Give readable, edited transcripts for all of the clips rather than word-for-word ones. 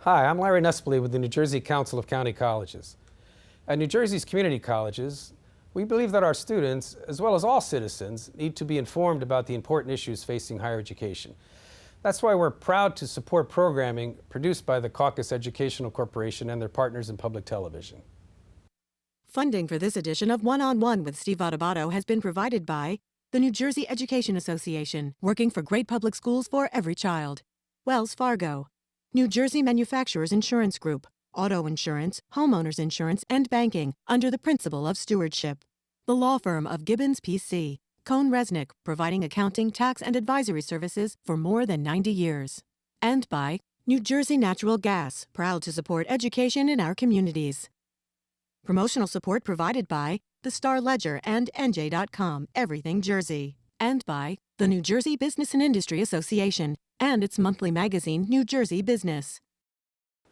Hi, I'm Larry Nespoli with the New Jersey Council of County Colleges. At New Jersey's community colleges, we believe that our students, as well as all citizens, need to be informed about the important issues facing higher education. That's why we're proud to support programming produced by the Caucus Educational Corporation and their partners in public television. Funding for this edition of One-on-One with Steve Adubato has been provided by the New Jersey Education Association, working for great public schools for every child. Wells Fargo, New Jersey Manufacturers Insurance Group, auto insurance, homeowners insurance, and banking under the principle of stewardship. The law firm of Gibbons PC, Cohn Resnick, providing accounting, tax, and advisory services for more than 90 years. And by New Jersey Natural Gas, proud to support education in our communities. Promotional support provided by the Star Ledger and NJ.com, Everything Jersey. And by the New Jersey Business and Industry Association and its monthly magazine, New Jersey Business.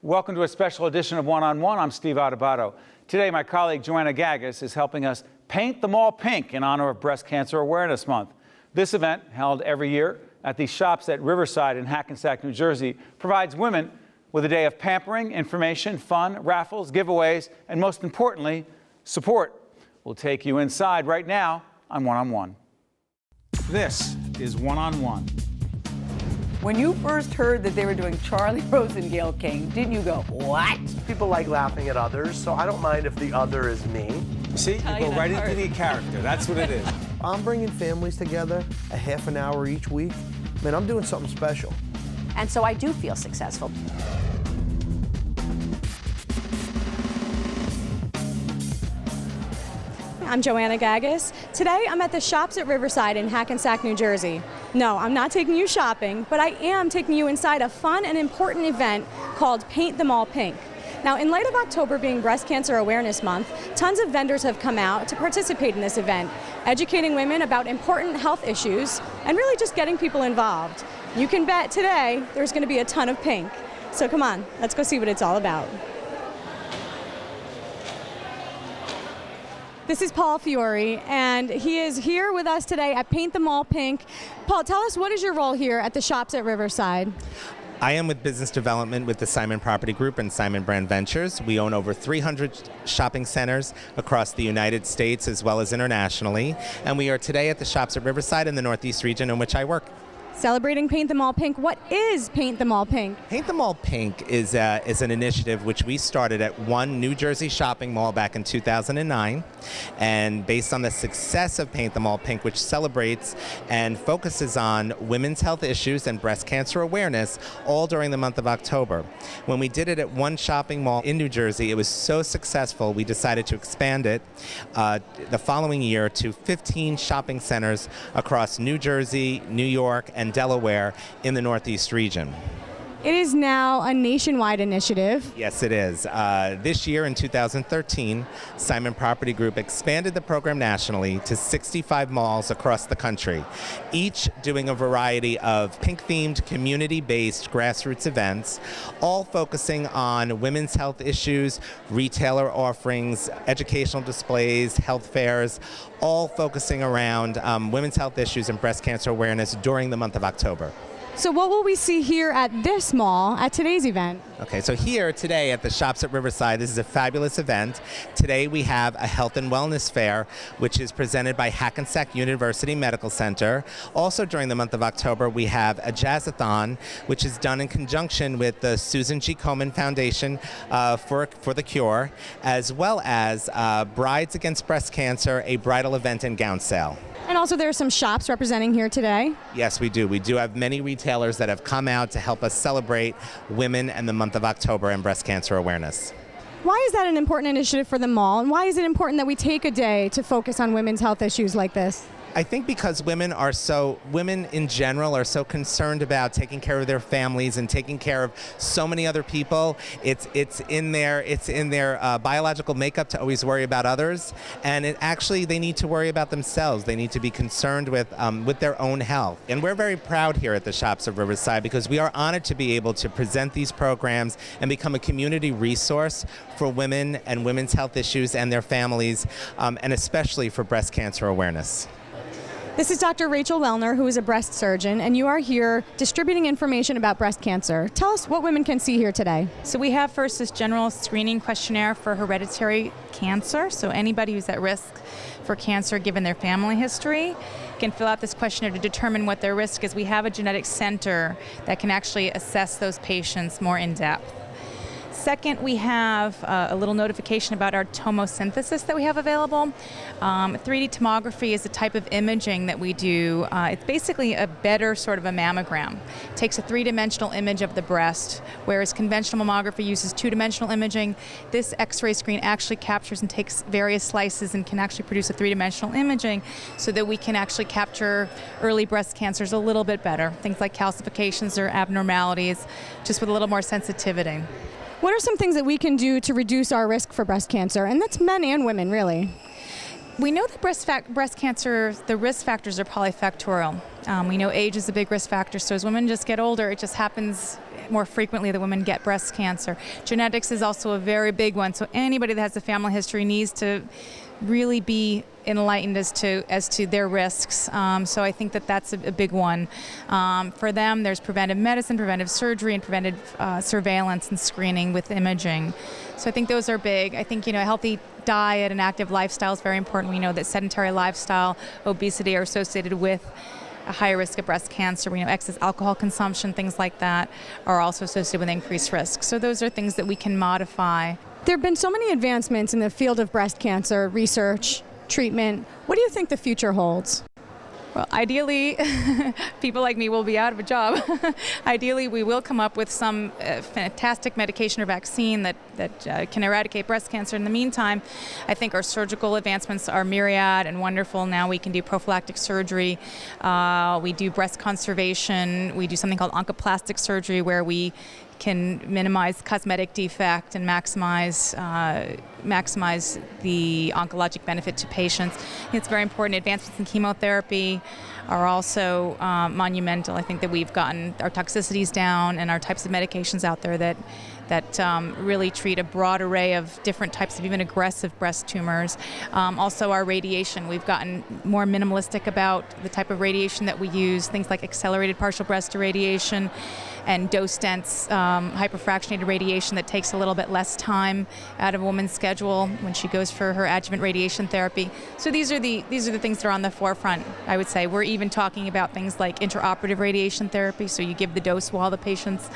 Welcome to a special edition of One-on-One. I'm Steve Adubato. Today, my colleague Joanna Gagis is helping us paint the mall pink in honor of Breast Cancer Awareness Month. This event, held every year at the shops at Riverside in Hackensack, New Jersey, provides women with a day of pampering, information, fun, raffles, giveaways, and most importantly, support. We'll take you inside right now on One-on-One. This is One-on-One. When you first heard that they were doing Charlie Rose and Gayle King, didn't you go, what? People like laughing at others, so I don't mind if the other is me. See, you go right into the character. That's what it is. I'm bringing families together a half an hour each week. Man, I'm doing something special. And so I do feel successful. I'm Joanna Gagis. Today I'm at the shops at Riverside in Hackensack, New Jersey. No, I'm not taking you shopping, but I am taking you inside a fun and important event called Paint the Mall Pink. Now, in light of October being Breast Cancer Awareness Month, tons of vendors have come out to participate in this event, educating women about important health issues and really just getting people involved. You can bet today there's going to be a ton of pink. So come on, let's go see what it's all about. This is Paul Fiore, and he is here with us today at Paint the Mall Pink. Paul, tell us, what is your role here at the shops at Riverside? I am with business development with the Simon Property Group and Simon Brand Ventures. We own over 300 shopping centers across the United States as well as internationally, and we are today at the shops at Riverside in the Northeast region in which I work. Celebrating Paint the Mall Pink. What is Paint the Mall Pink? Paint the Mall Pink is an initiative which we started at one New Jersey shopping mall back in 2009. And based on the success of Paint the Mall Pink, which celebrates and focuses on women's health issues and breast cancer awareness, all during the month of October. When we did it at one shopping mall in New Jersey, it was so successful, we decided to expand it the following year to 15 shopping centers across New Jersey, New York, and Delaware in the Northeast region. It is now a nationwide initiative. Yes, it is. This year in 2013, Simon Property Group expanded the program nationally to 65 malls across the country, each doing a variety of pink-themed, community-based grassroots events, all focusing on women's health issues, retailer offerings, educational displays, health fairs, all focusing around women's health issues and breast cancer awareness during the month of October. So what will we see here at this mall at today's event? Okay, so here today at the shops at Riverside, this is a fabulous event. Today we have a health and wellness fair, which is presented by Hackensack University Medical Center. Also during the month of October, we have a jazzathon, which is done in conjunction with the Susan G. Komen Foundation for the Cure, as well as Brides Against Breast Cancer, a bridal event and gown sale. And also there are some shops representing here today. Yes, we do. We do have many retailers that have come out to help us celebrate women and the month of October and breast cancer awareness. Why is that an important initiative for the mall, and why is it important that we take a day to focus on women's health issues like this? I think because women in general are so concerned about taking care of their families and taking care of so many other people. It's in their biological makeup to always worry about others, and they need to worry about themselves. They need to be concerned with their own health. And we're very proud here at the shops of Riverside because we are honored to be able to present these programs and become a community resource for women and women's health issues and their families, and especially for breast cancer awareness. This is Dr. Rachel Wellner, who is a breast surgeon, and you are here distributing information about breast cancer. Tell us what women can see here today. So we have first this general screening questionnaire for hereditary cancer. So anybody who's at risk for cancer given their family history can fill out this questionnaire to determine what their risk is. We have a genetic center that can actually assess those patients more in depth. Second, we have a little notification about our tomosynthesis that we have available. 3D tomography is a type of imaging that we do. It's basically a better sort of a mammogram. It takes a three-dimensional image of the breast, whereas conventional mammography uses two-dimensional imaging. This X-ray screen actually captures and takes various slices and can actually produce a three-dimensional imaging so that we can actually capture early breast cancers a little bit better. Things like calcifications or abnormalities, just with a little more sensitivity. What are some things that we can do to reduce our risk for breast cancer? And that's men and women, really. We know that breast cancer, the risk factors are polyfactorial. We know age is a big risk factor, so as women just get older, it just happens more frequently that women get breast cancer. Genetics is also a very big one, so anybody that has a family history needs to really be enlightened as to their risks. So I think that that's a big one. For them, there's preventive medicine, preventive surgery, and preventive surveillance and screening with imaging. So I think those are big. I think, a healthy diet and active lifestyle is very important. We know that sedentary lifestyle, obesity are associated with a higher risk of breast cancer. We know excess alcohol consumption, things like that, are also associated with increased risk. So those are things that we can modify. There have been so many advancements in the field of breast cancer research, treatment. What do you think the future holds? Well, ideally, people like me will be out of a job. Ideally, we will come up with some fantastic medication or vaccine that can eradicate breast cancer. In the meantime, I think our surgical advancements are myriad and wonderful. Now we can do prophylactic surgery. We do breast conservation. We do something called oncoplastic surgery where we can minimize cosmetic defect and maximize the oncologic benefit to patients. It's very important. Advancements in chemotherapy are also monumental. I think that we've gotten our toxicities down and our types of medications out there that really treat a broad array of different types of even aggressive breast tumors. Also our radiation, we've gotten more minimalistic about the type of radiation that we use, things like accelerated partial breast irradiation and dose-dense hyperfractionated radiation that takes a little bit less time out of a woman's schedule when she goes for her adjuvant radiation therapy. So these are the things that are on the forefront, I would say. We're even talking about things like intraoperative radiation therapy, so you give the dose while the patient's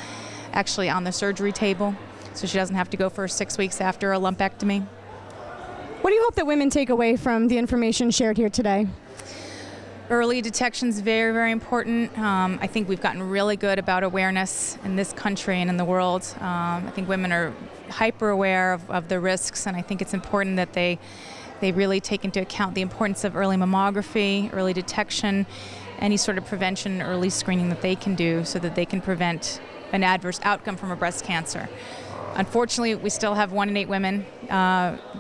actually on the surgery table, so she doesn't have to go for 6 weeks after a lumpectomy. What do you hope that women take away from the information shared here today? Early detection is very, very important. I think we've gotten really good about awareness in this country and in the world. I think women are hyper aware of the risks, and I think it's important that they really take into account the importance of early mammography, early detection, any sort of prevention, early screening that they can do so that they can prevent an adverse outcome from a breast cancer. Unfortunately, we still have 1 in 8 women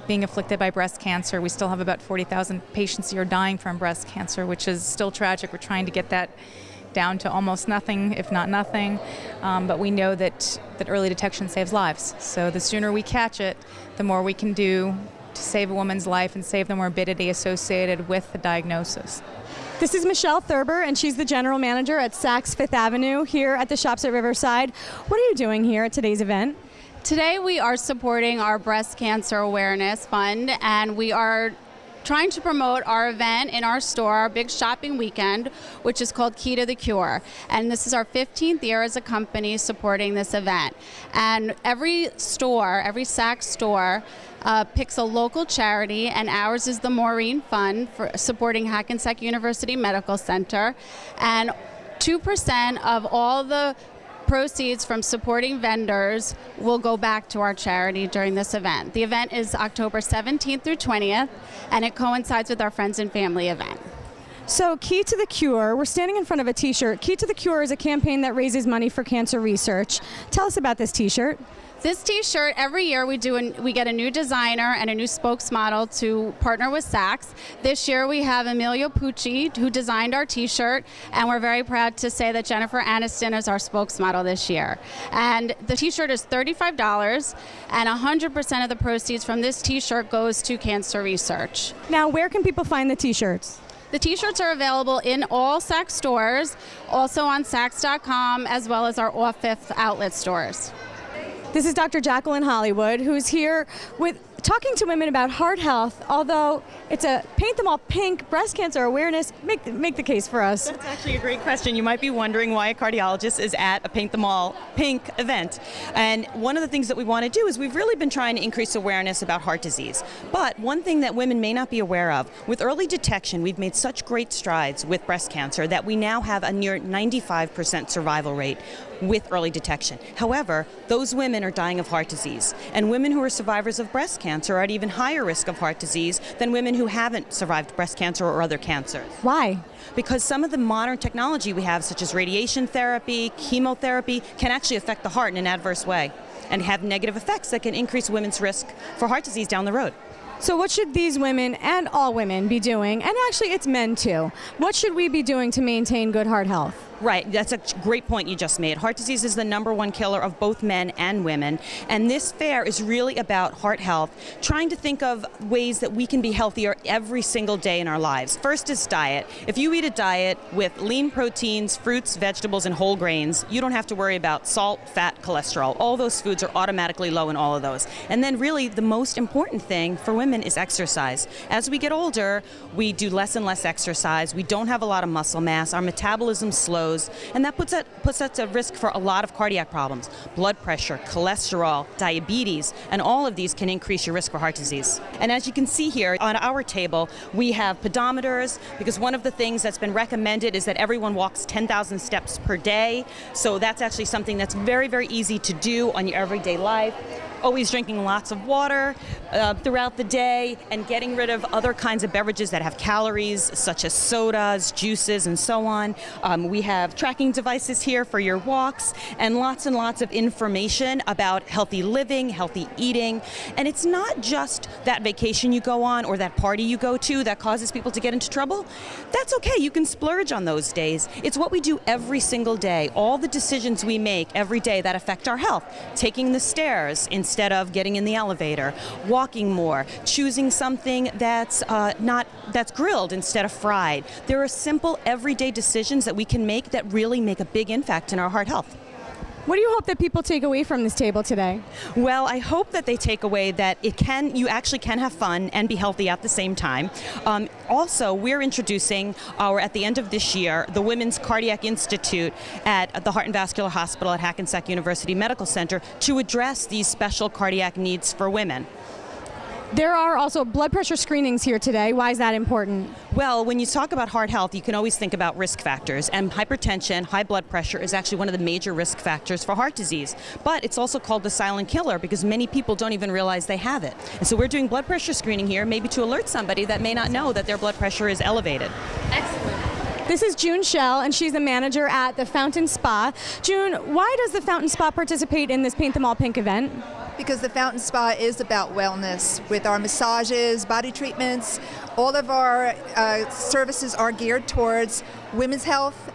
being afflicted by breast cancer. We still have about 40,000 patients a year dying from breast cancer, which is still tragic. We're trying to get that down to almost nothing, if not nothing. But we know that early detection saves lives. So the sooner we catch it, the more we can do to save a woman's life and save the morbidity associated with the diagnosis. This is Michelle Thurber, and she's the general manager at Saks Fifth Avenue here at the Shops at Riverside. What are you doing here at today's event? Today we are supporting our Breast Cancer Awareness Fund, and we are trying to promote our event in our store, our big shopping weekend, which is called Key to the Cure. And this is our 15th year as a company supporting this event. And every store, every Saks store, picks a local charity, and ours is the Maureen Fund for supporting Hackensack University Medical Center. And 2% of all the proceeds from supporting vendors will go back to our charity during this event. The event is October 17th through 20th, and it coincides with our Friends and Family event. So Key to the Cure, we're standing in front of a t-shirt. Key to the Cure is a campaign that raises money for cancer research. Tell us about this t-shirt. This t-shirt, every year we get a new designer and a new spokesmodel to partner with Saks. This year we have Emilio Pucci, who designed our t-shirt, and we're very proud to say that Jennifer Aniston is our spokesmodel this year. And the t-shirt is $35, and 100% of the proceeds from this t-shirt goes to cancer research. Now, where can people find the t-shirts? The t-shirts are available in all Saks stores, also on Saks.com, as well as our off-Fifth outlet stores. This is Dr. Jacqueline Hollywood, who's here with talking to women about heart health, although it's a Paint Them All Pink breast cancer awareness. Make the case for us. That's actually a great question. You might be wondering why a cardiologist is at a Paint Them All Pink event. And one of the things that we want to do is we've really been trying to increase awareness about heart disease. But one thing that women may not be aware of, with early detection, we've made such great strides with breast cancer that we now have a near 95% survival rate with early detection. However, those women are dying of heart disease, and women who are survivors of breast cancer are at even higher risk of heart disease than women who haven't survived breast cancer or other cancers. Why? Because some of the modern technology we have, such as radiation therapy, chemotherapy, can actually affect the heart in an adverse way and have negative effects that can increase women's risk for heart disease down the road. So what should these women and all women be doing, and actually it's men too, what should we be doing to maintain good heart health? Right, that's a great point you just made. Heart disease is the #1 killer of both men and women, and this fair is really about heart health, trying to think of ways that we can be healthier every single day in our lives. First is diet. If you eat a diet with lean proteins, fruits, vegetables, and whole grains, you don't have to worry about salt, fat, cholesterol. All those foods are automatically low in all of those. And then really the most important thing for women is exercise. As we get older, we do less and less exercise. We don't have a lot of muscle mass. Our metabolism slows. And that puts us at risk for a lot of cardiac problems, blood pressure, cholesterol, diabetes, and all of these can increase your risk for heart disease. And as you can see here on our table, we have pedometers, because one of the things that's been recommended is that everyone walks 10,000 steps per day. So that's actually something that's very, very easy to do on your everyday life. Always drinking lots of water throughout the day, and getting rid of other kinds of beverages that have calories, such as sodas, juices, and so on. We have tracking devices here for your walks, and lots of information about healthy living, healthy eating. And it's not just that vacation you go on or that party you go to that causes people to get into trouble. That's okay, you can splurge on those days. It's what we do every single day, all the decisions we make every day that affect our health. Taking the stairs instead of getting in the elevator, walking more, choosing something that's grilled instead of fried. There are simple everyday decisions that we can make that really make a big impact in our heart health. What do you hope that people take away from this table today? Well, I hope that they take away that you actually can have fun and be healthy at the same time. Also, we're introducing at the end of this year, the Women's Cardiac Institute at the Heart and Vascular Hospital at Hackensack University Medical Center to address these special cardiac needs for women. There are also blood pressure screenings here today. Why is that important? Well, when you talk about heart health, you can always think about risk factors, and hypertension, high blood pressure is actually one of the major risk factors for heart disease. But it's also called the silent killer because many people don't even realize they have it. And so we're doing blood pressure screening here, maybe to alert somebody that may not know that their blood pressure is elevated. Excellent. This is June Schell, and she's the manager at the Fountain Spa. June, why does the Fountain Spa participate in this Paint Them All Pink event? Because the Fountain Spa is about wellness with our massages, body treatments. All of our services are geared towards women's health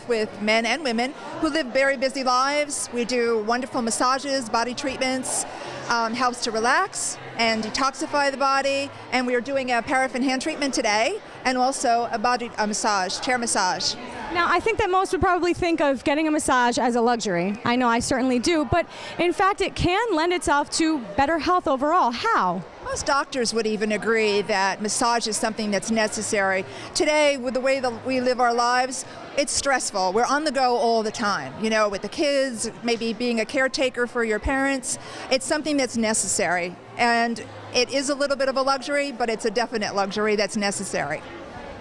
with men and women who live very busy lives. We do wonderful massages, body treatments, helps to relax and detoxify the body. And we are doing a paraffin hand treatment today, and also a massage, chair massage. Now, I think that most would probably think of getting a massage as a luxury. I know I certainly do, but in fact, it can lend itself to better health overall. How? Most doctors would even agree that massage is something that's necessary. Today, with the way that we live our lives, it's stressful. We're on the go all the time, with the kids, maybe being a caretaker for your parents. It's something that's necessary. And it is a little bit of a luxury, but it's a definite luxury that's necessary.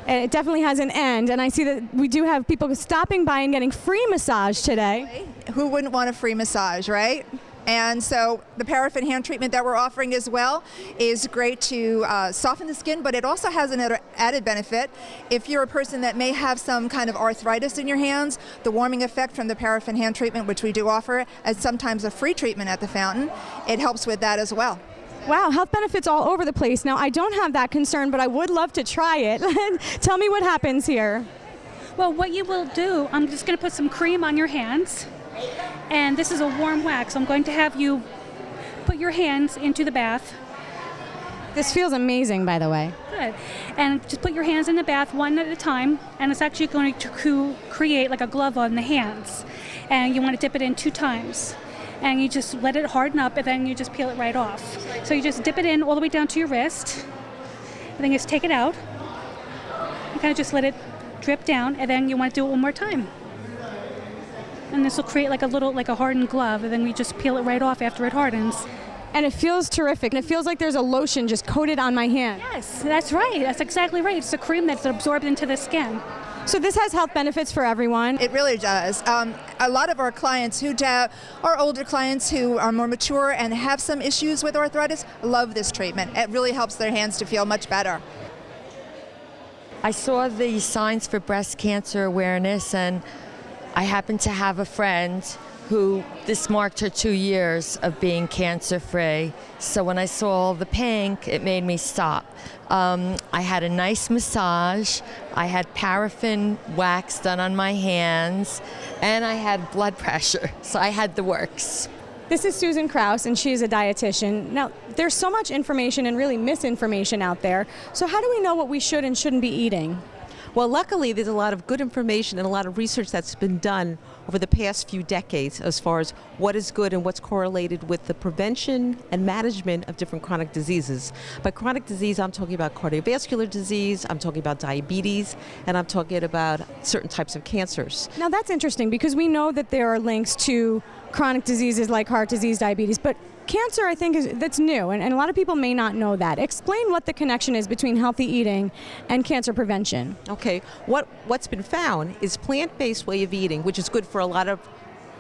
And it definitely has an end, and I see that we do have people stopping by and getting free massage today. Who wouldn't want a free massage, right? And so the paraffin hand treatment that we're offering as well is great to soften the skin, but it also has an added benefit. If you're a person that may have some kind of arthritis in your hands, the warming effect from the paraffin hand treatment, which we do offer as sometimes a free treatment at the Fountain, it helps with that as well. Wow, health benefits all over the place. Now, I don't have that concern, but I would love to try it. Tell me what happens here. Well, what you will do, I'm just going to put some cream on your hands, and this is a warm wax. I'm going to have you put your hands into the bath, This feels amazing, by the way. Good. And just put your hands in the bath one at a time, and it's actually going to create like a glove on the hands. And you want to dip it in 2 times. And you just let it harden up, and then you just peel it right off. So you just dip it in all the way down to your wrist, and then you just take it out. You kind of just let it drip down, and then you want to do it one more time. And this will create like a hardened glove, and then you just peel it right off after it hardens. And it feels terrific. And it feels like there's a lotion just coated on my hand. Yes, that's right. That's exactly right. It's a cream that's absorbed into the skin. So this has health benefits for everyone. It really does. A lot of our clients who are older clients who are more mature and have some issues with arthritis love this treatment. It really helps their hands to feel much better. I saw the signs for breast cancer awareness, and I happen to have a friend who this marked her 2 years of being cancer-free. So when I saw all the pink, it made me stop. I had a nice massage. I had paraffin wax done on my hands, and I had blood pressure. So I had the works. This is Susan Krause, and she is a dietitian. Now, there's so much information and really misinformation out there. So how do we know what we should and shouldn't be eating? Well, luckily, there's a lot of good information and a lot of research that's been done over the past few decades as far as what is good and what's correlated with the prevention and management of different chronic diseases. By chronic disease, I'm talking about cardiovascular disease, I'm talking about diabetes, and I'm talking about certain types of cancers. Now, that's interesting because we know that there are links to chronic diseases like heart disease, diabetes, but cancer, I think, that's new, and a lot of people may not know that. Explain what the connection is between healthy eating and cancer prevention. Okay, what's been found is plant-based way of eating, which is good for a lot of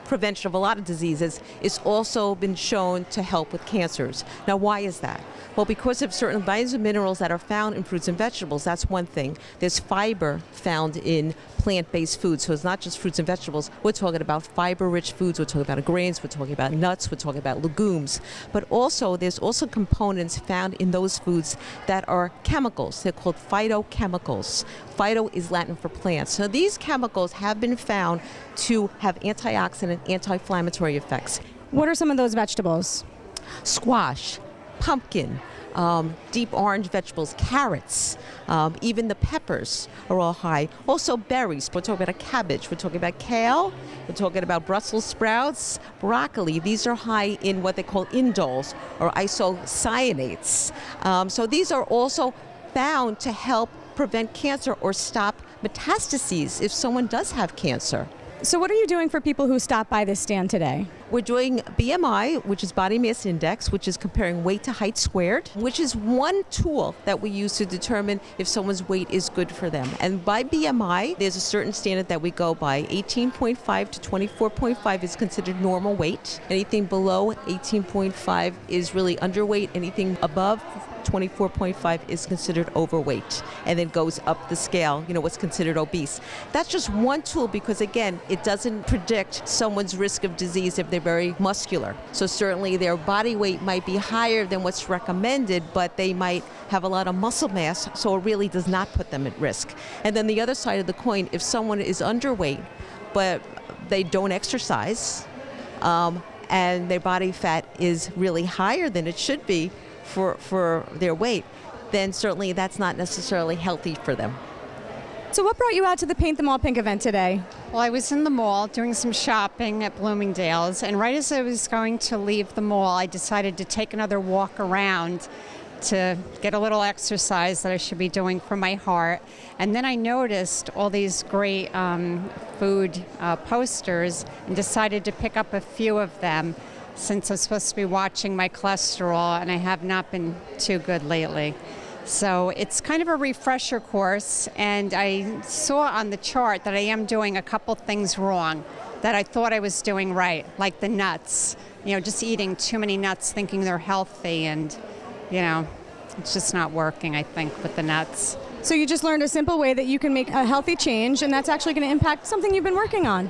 prevention of a lot of diseases, is also been shown to help with cancers. Now, why is that? Well, because of certain vitamins and minerals that are found in fruits and vegetables, that's one thing. There's fiber found in plant-based foods, so it's not just fruits and vegetables. We're talking about fiber-rich foods, we're talking about grains, we're talking about nuts, we're talking about legumes. But also, there's also components found in those foods that are chemicals. They're called phytochemicals. Phyto is Latin for plants. So these chemicals have been found to have antioxidant, anti-inflammatory effects. What are some of those vegetables? Squash, pumpkin, deep orange vegetables, carrots, even the peppers are all high. Also berries, we're talking about a cabbage, we're talking about kale, we're talking about Brussels sprouts, broccoli. These are high in what they call indoles or isocyanates. So these are also found to help prevent cancer or stop metastases if someone does have cancer. So what are you doing for people who stop by this stand today? We're doing BMI, which is body mass index, which is comparing weight to height squared, which is one tool that we use to determine if someone's weight is good for them. And by BMI, there's a certain standard that we go by. 18.5 to 24.5 is considered normal weight. Anything below 18.5 is really underweight. Anything above 24.5 is considered overweight, and then goes up the scale, what's considered obese. That's just one tool because, again, it doesn't predict someone's risk of disease if they're very muscular. So certainly their body weight might be higher than what's recommended, but they might have a lot of muscle mass, so it really does not put them at risk. And then the other side of the coin, if someone is underweight, but they don't exercise, and their body fat is really higher than it should be, for their weight, then certainly that's not necessarily healthy for them. So what brought you out to the Paint Them All Pink event today? Well, I was in the mall doing some shopping at Bloomingdale's, and right as I was going to leave the mall, I decided to take another walk around to get a little exercise that I should be doing for my heart. And then I noticed all these great food posters and decided to pick up a few of them, since I'm supposed to be watching my cholesterol, and I have not been too good lately. So it's kind of a refresher course, and I saw on the chart that I am doing a couple things wrong that I thought I was doing right, like the nuts. Just eating too many nuts thinking they're healthy, and, it's just not working, I think, with the nuts. So you just learned a simple way that you can make a healthy change, and that's actually going to impact something you've been working on.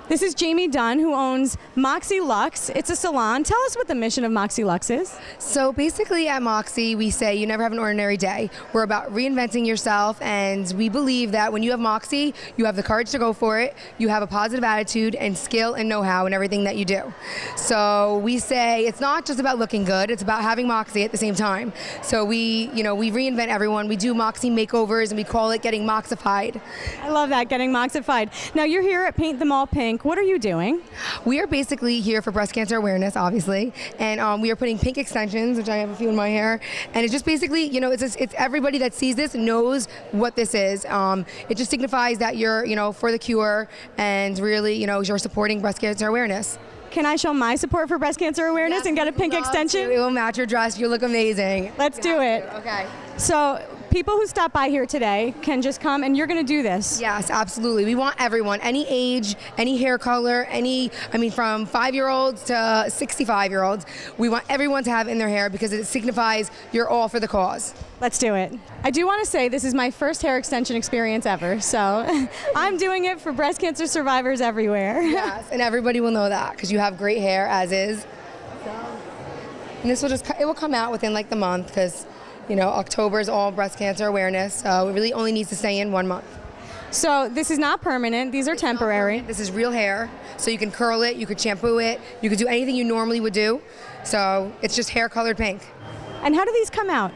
This is Jamie Dunn, who owns Moxie Luxe. It's a salon. Tell us what the mission of Moxie Luxe is. So basically at Moxie, we say you never have an ordinary day. We're about reinventing yourself, and we believe that when you have Moxie, you have the courage to go for it, you have a positive attitude and skill and know-how in everything that you do. So we say it's not just about looking good, it's about having Moxie at the same time. So we reinvent everyone. We do Moxie makeovers, and we call it getting Moxified. I love that, getting Moxified. Now you're here at Paint Them All Pink. What are you doing? We are basically here for breast cancer awareness, obviously, and we are putting pink extensions, which I have a few in my hair, and it's just basically, it's everybody that sees this knows what this is. It just signifies that you're, for the cure, and really, you're supporting breast cancer awareness. Can I show my support for breast cancer awareness and get a pink extension? It will match your dress. You look amazing. Let's do it. Okay. So people who stop by here today can just come, and you're going to do this. Yes, absolutely. We want everyone, any age, any hair color, from 5-year-olds to 65-year-olds. We want everyone to have in their hair because it signifies you're all for the cause. Let's do it. I do want to say this is my first hair extension experience ever, so I'm doing it for breast cancer survivors everywhere. Yes, and everybody will know that because you have great hair as is. And this will come out within like the month because October is all breast cancer awareness, so it really only needs to stay in 1 month. So this is not permanent, these are temporary. This is real hair, so you can curl it, you could shampoo it, you could do anything you normally would do. So it's just hair colored pink. And how do these come out?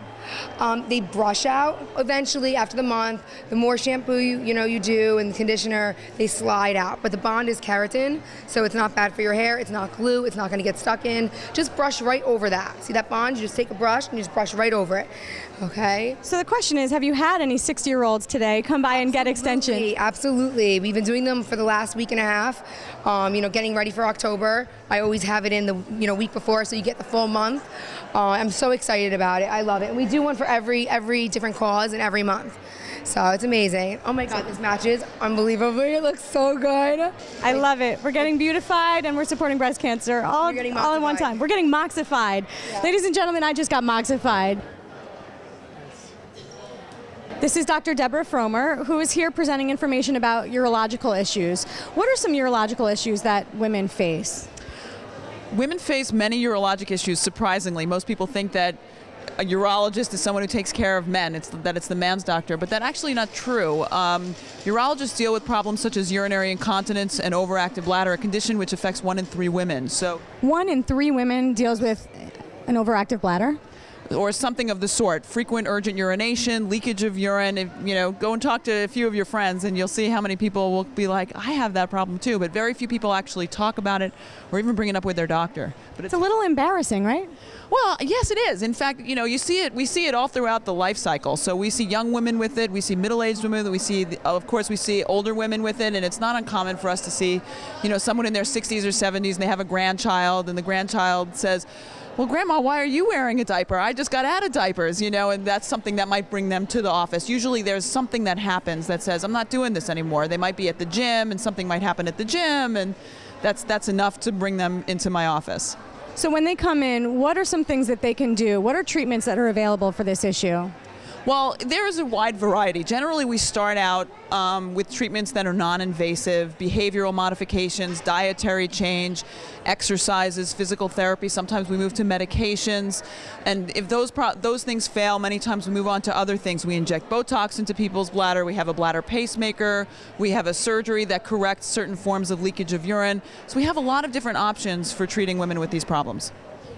They brush out eventually after the month. The more shampoo you do and conditioner, they slide out. But the bond is keratin, so it's not bad for your hair. It's not glue. It's not going to get stuck in. Just brush right over that. See that bond? You just take a brush and you just brush right over it. Okay. So the question is, have you had any 60-year-olds today come by and get extensions? Absolutely. We've been doing them for the last week and a half. Getting ready for October. I always have it in the week before, so you get the full month. I'm so excited about it. I love it. And we do one for every different cause and every month. So it's amazing. Oh my God, this matches unbelievably. It looks so good. I love it. We're getting beautified and we're supporting breast cancer all in one time. We're getting Moxified. Yeah. Ladies and gentlemen, I just got Moxified. This is Dr. Deborah Fromer, who is here presenting information about urological issues. What are some urological issues that women face? Women face many urologic issues, surprisingly. Most people think that a urologist is someone who takes care of men, it's the man's doctor, but that's actually not true. Urologists deal with problems such as urinary incontinence and overactive bladder, a condition which affects 1 in 3 women. So 1 in 3 women deals with an overactive bladder? Or something of the sort. Frequent urgent urination, leakage of urine. Go and talk to a few of your friends and you'll see how many people will be like, I have that problem too, but very few people actually talk about it or even bring it up with their doctor. But it's a little embarrassing, right? Well, we see it all throughout the life cycle. So we see young women with it, we see middle-aged women, we see older women with it, and it's not uncommon for us to see, someone in their 60s or 70s and they have a grandchild and the grandchild says, well, Grandma, why are you wearing a diaper? I just got out of diapers, and that's something that might bring them to the office. Usually there's something that happens that says, I'm not doing this anymore. They might be at the gym and something might happen at the gym, and that's enough to bring them into my office. So when they come in, what are some things that they can do? What are treatments that are available for this issue? Well, there is a wide variety. Generally, we start out with treatments that are non-invasive, behavioral modifications, dietary change, exercises, physical therapy. Sometimes we move to medications. And if those things fail, many times we move on to other things. We inject Botox into people's bladder. We have a bladder pacemaker. We have a surgery that corrects certain forms of leakage of urine. So we have a lot of different options for treating women with these problems.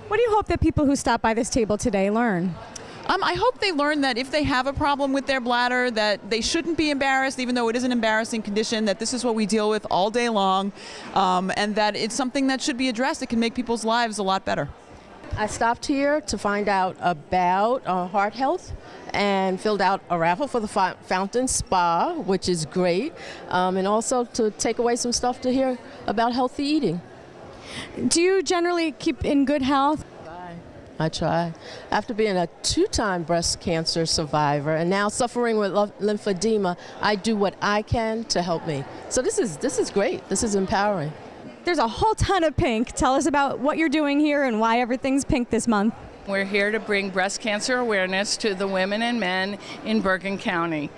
What do you hope that people who stop by this table today learn? I hope they learn that if they have a problem with their bladder, that they shouldn't be embarrassed, even though it is an embarrassing condition, that this is what we deal with all day long, and that it's something that should be addressed. It can make people's lives a lot better. I stopped here to find out about heart health and filled out a raffle for the Fountain Spa, which is great, and also to take away some stuff to hear about healthy eating. Do you generally keep in good health? I try. After being a 2-time breast cancer survivor and now suffering with lymphedema, I do what I can to help me. So this is great. This is empowering. There's a whole ton of pink. Tell us about what you're doing here and why everything's pink this month. We're here to bring breast cancer awareness to the women and men in Bergen County.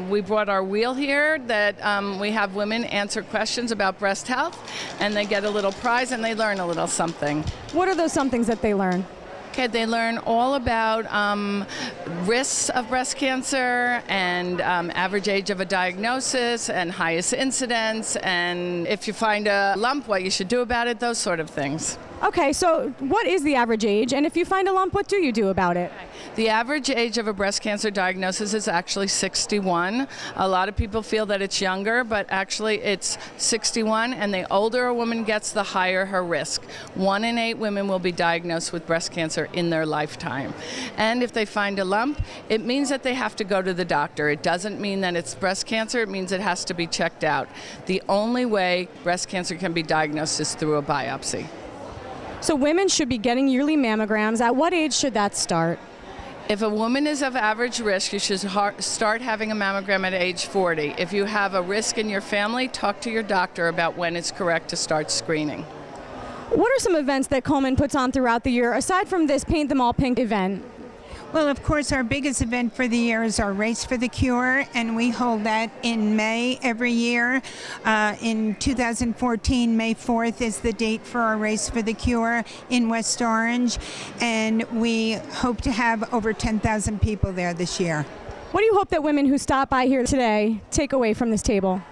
We brought our wheel here that we have women answer questions about breast health, and they get a little prize and they learn a little something. What are those somethings that they learn? Okay, they learn all about risks of breast cancer and average age of a diagnosis and highest incidence, and if you find a lump, what you should do about it, those sort of things. Okay, so what is the average age? And if you find a lump, what do you do about it? The average age of a breast cancer diagnosis is actually 61. A lot of people feel that it's younger, but actually it's 61, and the older a woman gets, the higher her risk. 1 in 8 women will be diagnosed with breast cancer in their lifetime. And if they find a lump, it means that they have to go to the doctor. It doesn't mean that it's breast cancer, it means it has to be checked out. The only way breast cancer can be diagnosed is through a biopsy. So women should be getting yearly mammograms. At what age should that start? If a woman is of average risk, you should start having a mammogram at age 40. If you have a risk in your family, talk to your doctor about when it's correct to start screening. What are some events that Coleman puts on throughout the year, aside from this Paint Them All Pink event? Well, of course, our biggest event for the year is our Race for the Cure, and we hold that in May every year. In 2014, May 4th is the date for our Race for the Cure in West Orange, and we hope to have over 10,000 people there this year. What do you hope that women who stop by here today take away from this table?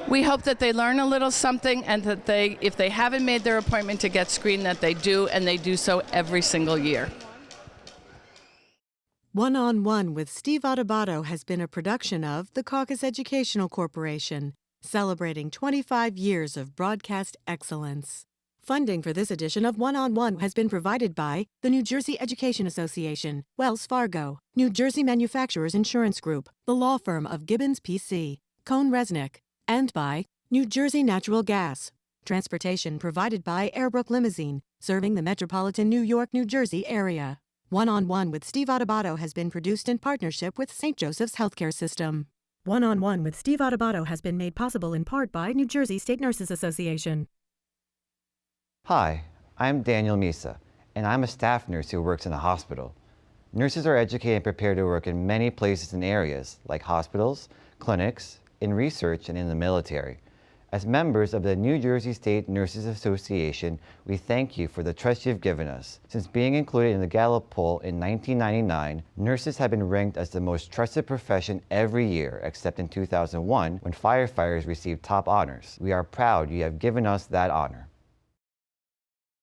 We hope that they learn a little something, and that if they haven't made their appointment to get screened, that they do, and they do so every single year. One-on-One with Steve Adubato has been a production of the Caucus Educational Corporation, celebrating 25 years of broadcast excellence. Funding for this edition of One-on-One has been provided by the New Jersey Education Association, Wells Fargo, New Jersey Manufacturers Insurance Group, the law firm of Gibbons PC, Cohn Resnick, and by New Jersey Natural Gas. Transportation provided by Airbrook Limousine, serving the metropolitan New York, New Jersey area. One-on-One with Steve Adubato has been produced in partnership with St. Joseph's Healthcare System. One-on-One with Steve Adubato has been made possible in part by New Jersey State Nurses Association. Hi, I'm Daniel Misa, and I'm a staff nurse who works in a hospital. Nurses are educated and prepared to work in many places and areas, like hospitals, clinics, in research, and in the military. As members of the New Jersey State Nurses Association, we thank you for the trust you've given us. Since being included in the Gallup poll in 1999, nurses have been ranked as the most trusted profession every year, except in 2001, when firefighters received top honors. We are proud you have given us that honor.